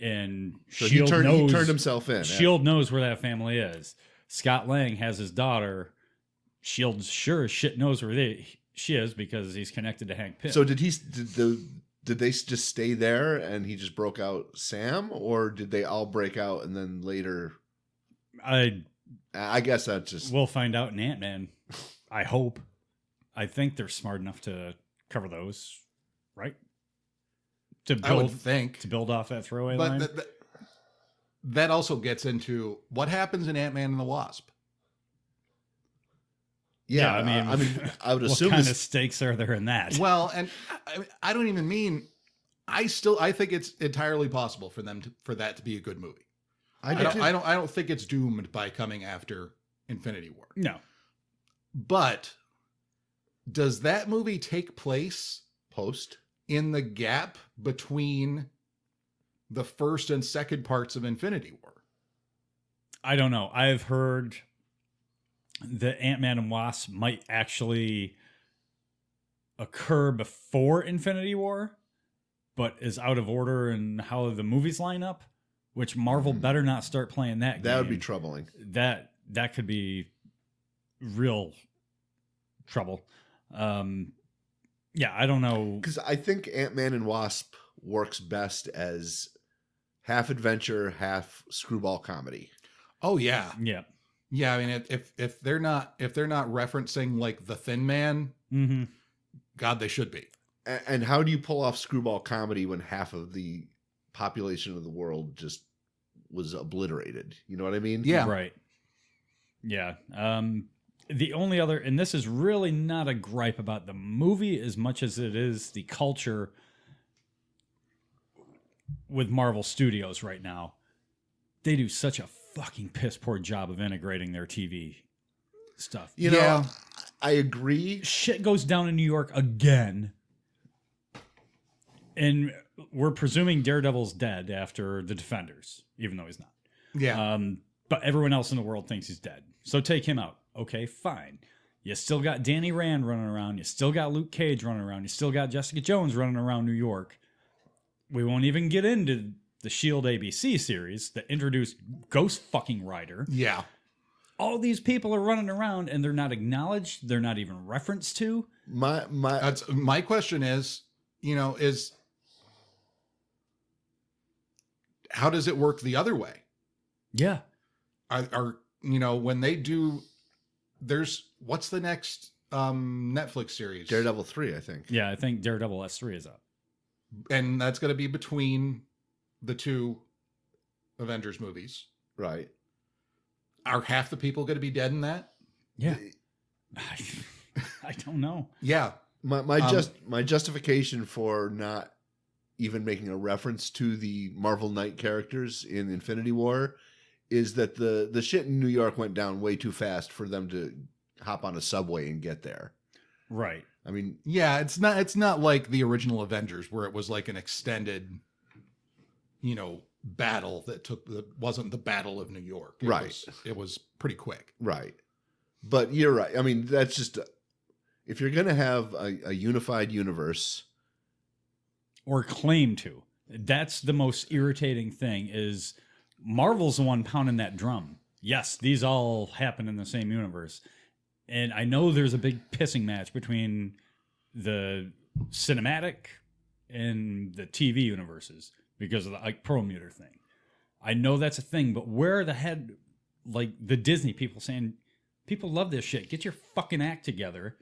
and So Shield he knows, turned himself in. Shield knows where that family is. Scott Lang has his daughter. Shield sure as shit knows where she is because he's connected to Hank Pym. So did they just stay there and he just broke out Sam, or did they all break out and then later? I guess that's just... We'll find out in Ant-Man. I hope. I think they're smart enough to cover those, right? I would think. To build off that throwaway line. But that also gets into what happens in Ant-Man and the Wasp. Yeah, I mean, I would assume what kind of stakes are there in that? Well, and I don't even mean... I think it's entirely possible for that to be a good movie. I don't think it's doomed by coming after Infinity War. No. But does that movie take place post in the gap between the first and second parts of Infinity War? I don't know. I've heard that Ant-Man and Wasp might actually occur before Infinity War, but is out of order in how the movies line up, which Marvel better not start playing that game. That would be troubling. That could be real trouble. Yeah, I don't know. Because I think Ant-Man and Wasp works best as half adventure, half screwball comedy. Oh yeah. Yeah. Yeah, I mean if they're not referencing like the Thin Man, God, they should be. And how do you pull off screwball comedy when half of the population of the world just was obliterated? You know what I mean? Yeah. Right. Yeah. The only other, and this is really not a gripe about the movie as much as it is the culture with Marvel Studios right now. They do such a fucking piss poor job of integrating their TV stuff. You know, I agree. Shit goes down in New York again. And we're presuming Daredevil's dead after the Defenders, even though he's not. Yeah. But everyone else in the world thinks he's dead. So take him out. Okay, fine. You still got Danny Rand running around. You still got Luke Cage running around. You still got Jessica Jones running around New York. We won't even get into the S.H.I.E.L.D. ABC series that introduced Ghost fucking Rider. Yeah. All these people are running around and they're not acknowledged. They're not even referenced to. My question is, how does it work the other way? Yeah. When they do, what's the next Netflix series? Daredevil 3, I think. Yeah, I think Daredevil S3 is up. And that's going to be between the two Avengers movies. Right. Are half the people going to be dead in that? Yeah. I don't know. Yeah. My justification for not even making a reference to the Marvel Knight characters in Infinity War is that the shit in New York went down way too fast for them to hop on a subway and get there. Right. I mean, yeah, it's not like the original Avengers where it was like an extended, battle that wasn't the Battle of New York. It was pretty quick. Right. But you're right. I mean, that's just, if you're going to have a unified universe, or claim to, that's the most irritating thing is Marvel's the one pounding that drum. Yes, these all happen in the same universe. And I know there's a big pissing match between the cinematic and the TV universes because of the Ike Perlmutter thing. I know that's a thing, but where the head, like the Disney people saying, people love this shit. Get your fucking act together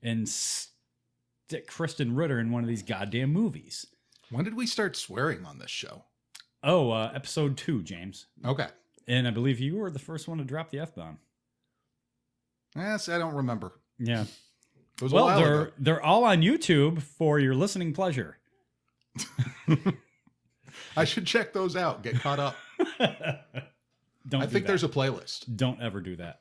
and stick Kristen Ritter in one of these goddamn movies. When did we start swearing on this show? Oh, episode 2, James. Okay. And I believe you were the first one to drop the F-bomb. Yes, I don't remember. Yeah. It was a while ago. They're all on YouTube for your listening pleasure. I should check those out. Get caught up. I think there's a playlist. Don't ever do that.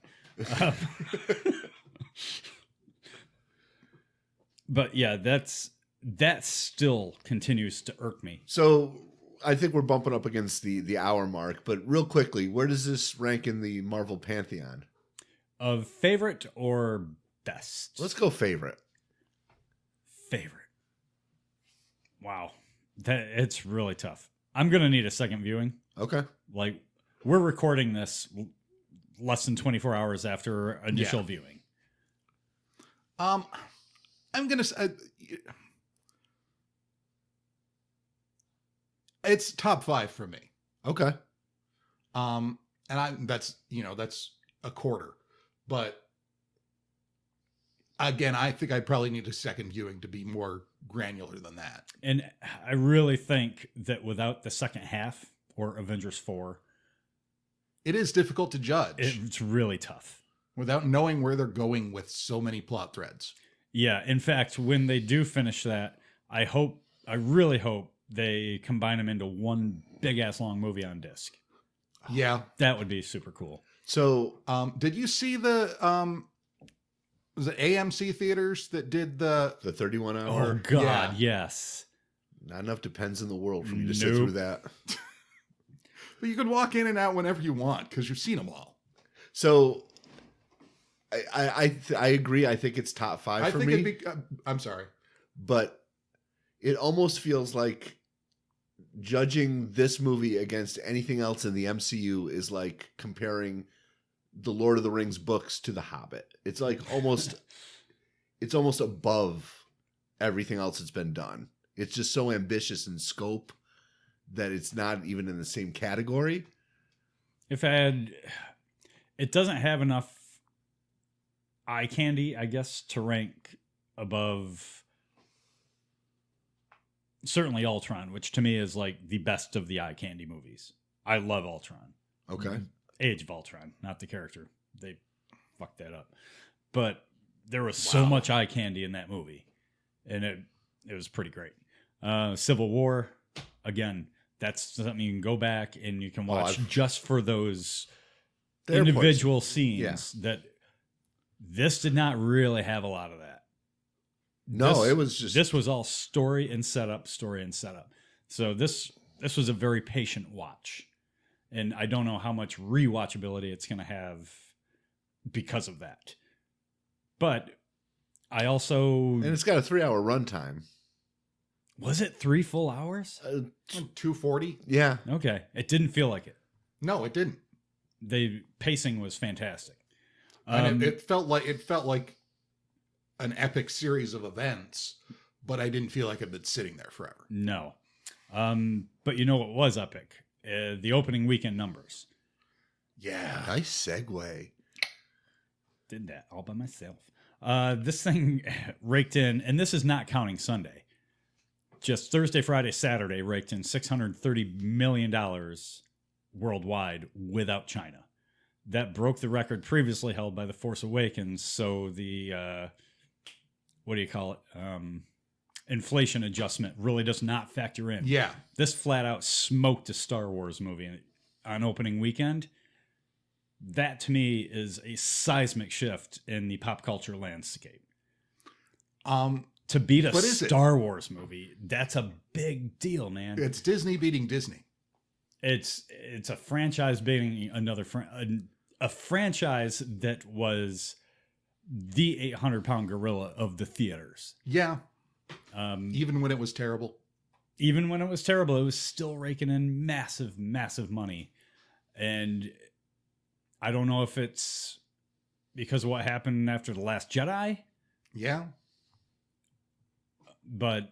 But yeah, that still continues to irk me. So I think we're bumping up against the hour mark, but real quickly, where does this rank in the Marvel pantheon? Of favorite or best? Let's go favorite. Favorite. Wow. It's really tough. I'm going to need a second viewing. Okay. Like, we're recording this less than 24 hours after initial viewing. I'm gonna say it's top 5 for me. Okay. And that's a quarter, but again, I think I probably need a second viewing to be more granular than that. And I really think that without the second half or Avengers 4, it is difficult to judge. It's really tough. Without knowing where they're going with so many plot threads. Yeah, in fact, when they do finish that, I really hope they combine them into one big ass long movie on disc. Yeah, that would be super cool. So, did you see the was it AMC theaters that did the 31 hour? Oh God, yes. Not enough depends in the world for me to sit through that. But you can walk in and out whenever you want because you've seen them all. So. I agree. I think it's top 5 for me. It'd be, I'm sorry, but it almost feels like judging this movie against anything else in the MCU is like comparing the Lord of the Rings books to The Hobbit. It's like it's almost above everything else that's been done. It's just so ambitious in scope that it's not even in the same category. It doesn't have enough eye candy, I guess, to rank above certainly Ultron, which to me is like the best of the eye candy movies. I love Ultron. Okay. Age of Ultron, not the character. They fucked that up. But there was so much eye candy in that movie. And it was pretty great. Civil War, again, that's something you can go back and you can watch just for those individual scenes that this did not really have a lot of that. No, it was just... This was all story and setup. So this was a very patient watch. And I don't know how much rewatchability it's going to have because of that. But I also... And it's got a 3-hour runtime. Was it 3 full hours? 240? Yeah. Okay. It didn't feel like it. No, it didn't. The pacing was fantastic. And it felt like an epic series of events, but I didn't feel like I'd been sitting there forever. No. But you know what was epic? The opening weekend numbers. Yeah. Nice segue. Did that all by myself. This thing raked in, and this is not counting Sunday. Just Thursday, Friday, Saturday raked in $630 million worldwide without China. That broke the record previously held by The Force Awakens. So the, what do you call it? Inflation adjustment really does not factor in. Yeah. This flat out smoked a Star Wars movie on opening weekend. That to me is a seismic shift in the pop culture landscape. To beat a Star Wars movie, that's a big deal, man. It's Disney beating Disney. It's a franchise beating another a franchise that was the 800-pound gorilla of the theaters. Yeah. Even when it was terrible. Even when it was terrible, it was still raking in massive, massive money. And I don't know if it's because of what happened after The Last Jedi. Yeah. But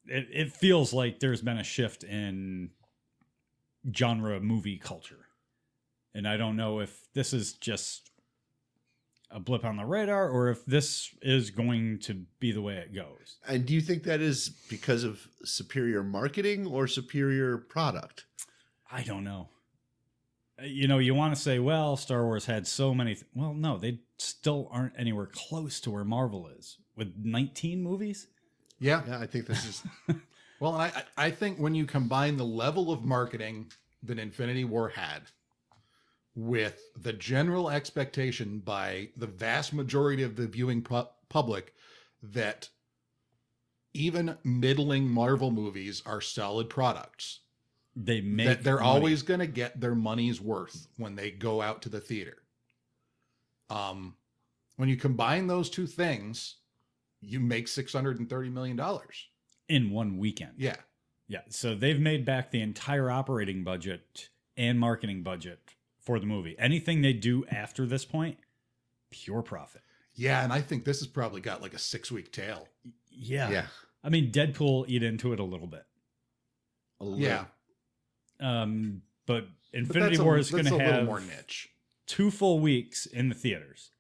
it feels like there's been a shift in genre movie culture. And I don't know if this is just a blip on the radar or if this is going to be the way it goes. And do you think that is because of superior marketing or superior product? I don't know. You know, you want to say, well, Star Wars had so many... well, no, they still aren't anywhere close to where Marvel is. With 19 movies? Yeah. Yeah, I think this is... Well, and I think when you combine the level of marketing that Infinity War had with the general expectation by the vast majority of the viewing public that even middling Marvel movies are solid products, They make that they're money. always going to get their money's worth when they go out to the theater. When you combine those two things, you make $630 million in one weekend. Yeah. Yeah. So they've made back the entire operating budget and marketing budget for the movie. Anything they do after this point, pure profit. Yeah. And I think this has probably got like a 6-week tail. Yeah. Yeah. I mean, Deadpool eat into it a little bit. Yeah. But Infinity War is going to have a little more niche. 2 full weeks in the theaters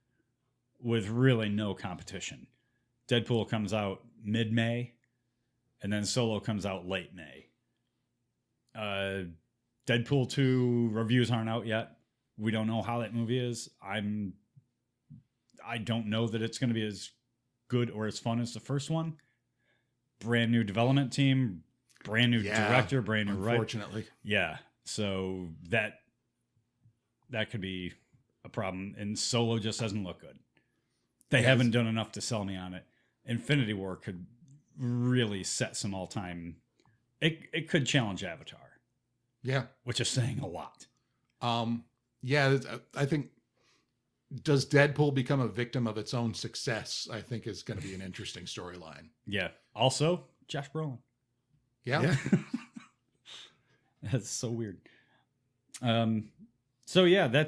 with really no competition. Deadpool comes out mid-May, and then Solo comes out late May. Deadpool 2 reviews aren't out yet. We don't know how that movie is. I don't know that it's going to be as good or as fun as the first one. Brand new development team, brand new director, brand new writer. Unfortunately. Yeah. So that could be a problem. And Solo just doesn't look good. They haven't done enough to sell me on it. Infinity War could really set some all-time. It could challenge Avatar. Yeah. Which is saying a lot. Yeah, I think, does Deadpool become a victim of its own success? I think is going to be an interesting storyline. Yeah. Also, Josh Brolin. Yeah. That's so weird. So yeah,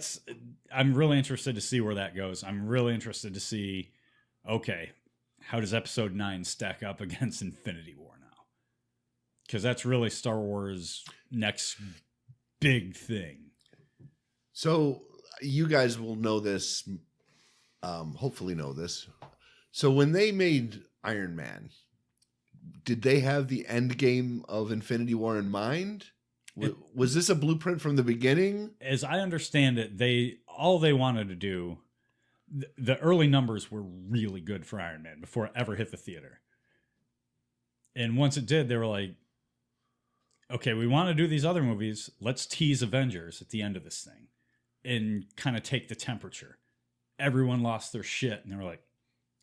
I'm really interested to see where that goes. I'm really interested to see, okay, how does episode 9 stack up against Infinity War now? Because that's really Star Wars' next big thing. So you guys will know this, hopefully know this. So when they made Iron Man, did they have the end game of Infinity War in mind? Was this a blueprint from the beginning? As I understand it, all they wanted to do, the early numbers were really good for Iron Man before it ever hit the theater. And once it did, they were like, okay, we want to do these other movies. Let's tease Avengers at the end of this thing and kind of take the temperature. Everyone lost their shit, and they were like,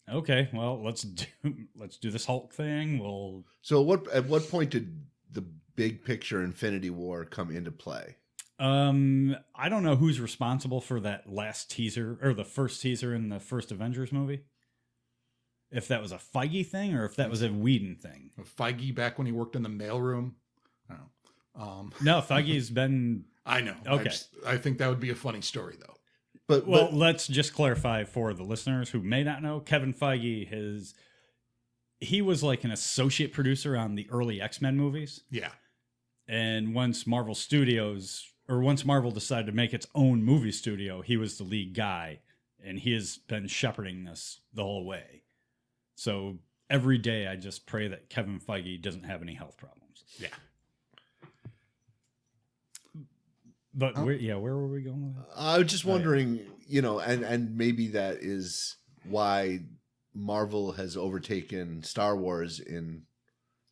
okay, well, let's do this Hulk thing. So at what point did the big picture Infinity War come into play? I don't know who's responsible for that last teaser or the first teaser in the first Avengers movie. If that was a Feige thing or if that was a Whedon thing. Feige back when he worked in the mailroom. No, Feige's been. I know. Okay. I think that would be a funny story though. But let's just clarify for the listeners who may not know. Kevin Feige he was like an associate producer on the early X-Men movies. Yeah. And once Marvel decided to make its own movie studio, he was the lead guy, and he has been shepherding this the whole way. So every day I just pray that Kevin Feige doesn't have any health problems. Yeah. But where were we going with that? I was just wondering, and maybe that is why Marvel has overtaken Star Wars in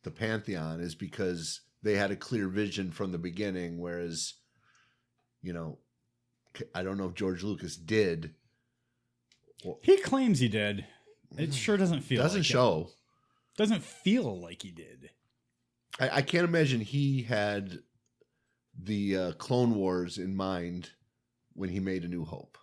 the pantheon, is because they had a clear vision from the beginning, whereas, I don't know if George Lucas did. He claims he did. It sure doesn't feel doesn't like show. It. Doesn't feel like he did. I can't imagine he had the Clone Wars in mind when he made A New Hope.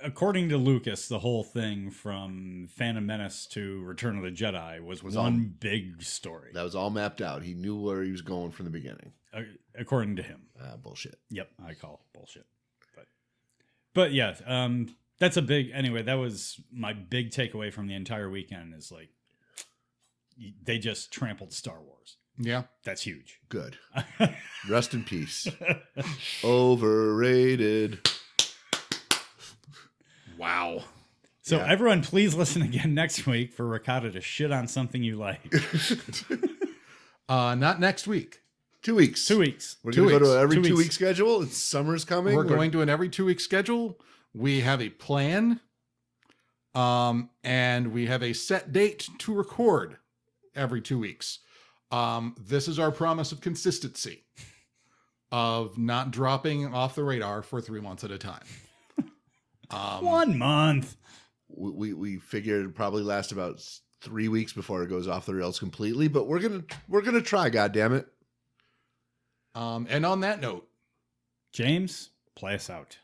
According to Lucas, the whole thing from Phantom Menace to Return of the Jedi was one big story. That was all mapped out. He knew where he was going from the beginning. According to him. Bullshit. Yep, I call bullshit. But yeah, that's a big. Anyway, that was my big takeaway from the entire weekend. Is like they just trampled Star Wars. Yeah, that's huge. Good. Rest in peace. Overrated. Wow. So everyone, please listen again next week for Ricotta to shit on something you like. Not next week. 2 weeks. 2 weeks. We're going to go to every 2 week schedule. It's summer's coming. We're going to an every 2 week schedule. We have a plan. And we have a set date to record every 2 weeks. This is our promise of consistency, of not dropping off the radar for 3 months at a time. 1 month. We figured it'd probably last about 3 weeks before it goes off the rails completely, but we're gonna try. God damn it! And on that note, James, play us out.